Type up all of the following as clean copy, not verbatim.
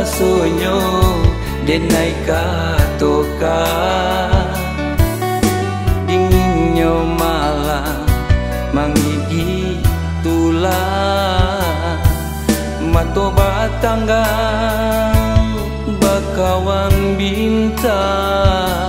sonyo denai katoka dinginnya malam mangigi tulah mato batanggang bakawan bintang.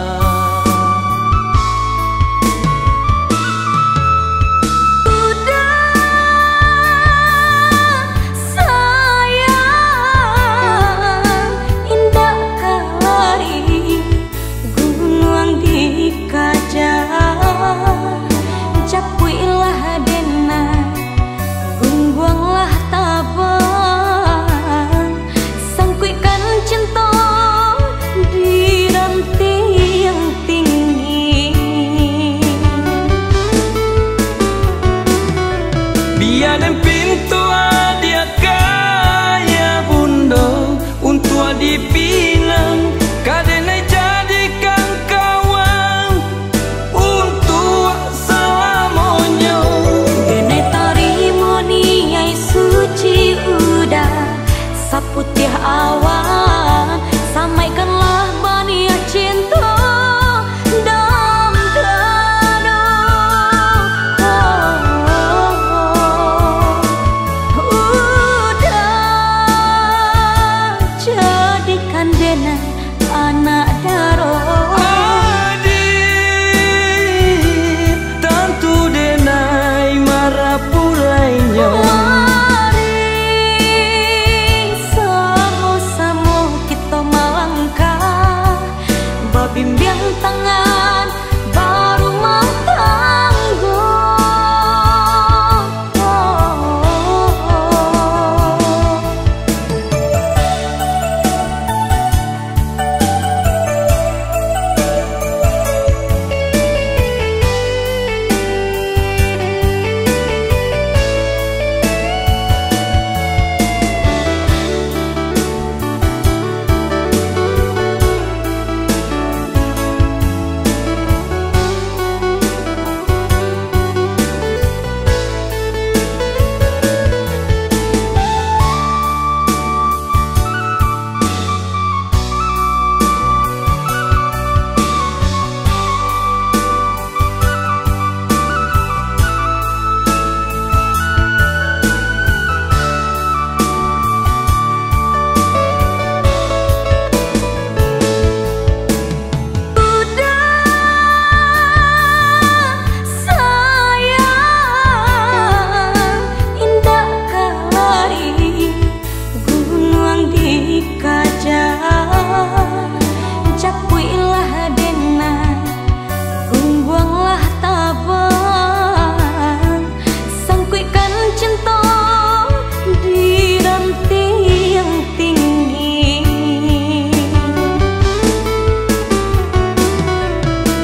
Biaden pintu dia kaya bundo untuk dipinang kadenai jadikan kawan untuk selamanya. Denai tarimoni ai suci udah saputih awan samaikanlah bania cinta. Anak daro adik tentu denai marah pulainya. Mari sama-sama kita melangkah babimbiang tangan baru matanggo.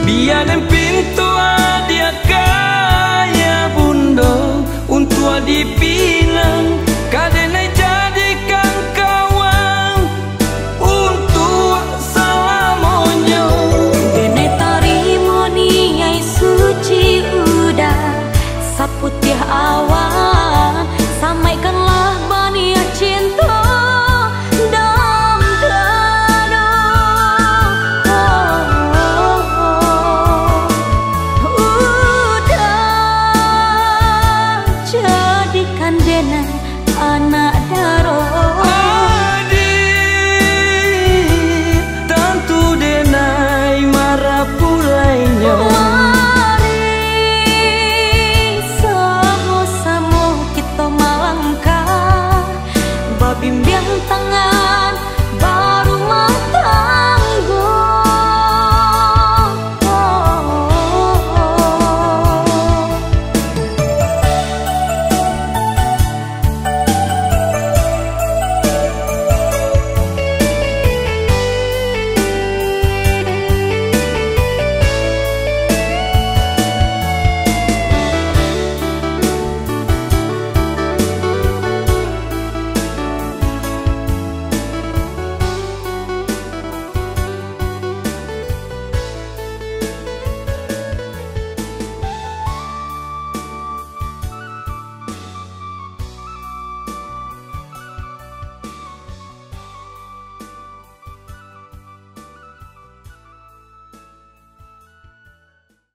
Biaden pintu dia kaya bundo untuk dipinang kadenai jadikan kawan untuk selamanya. Denai tarimoni ai suci udah saputih awan samaikanlah bania cinta. Anak daro adik tentu denai marah pulainya. Mari sama-sama kita melangkah babimbiang tangan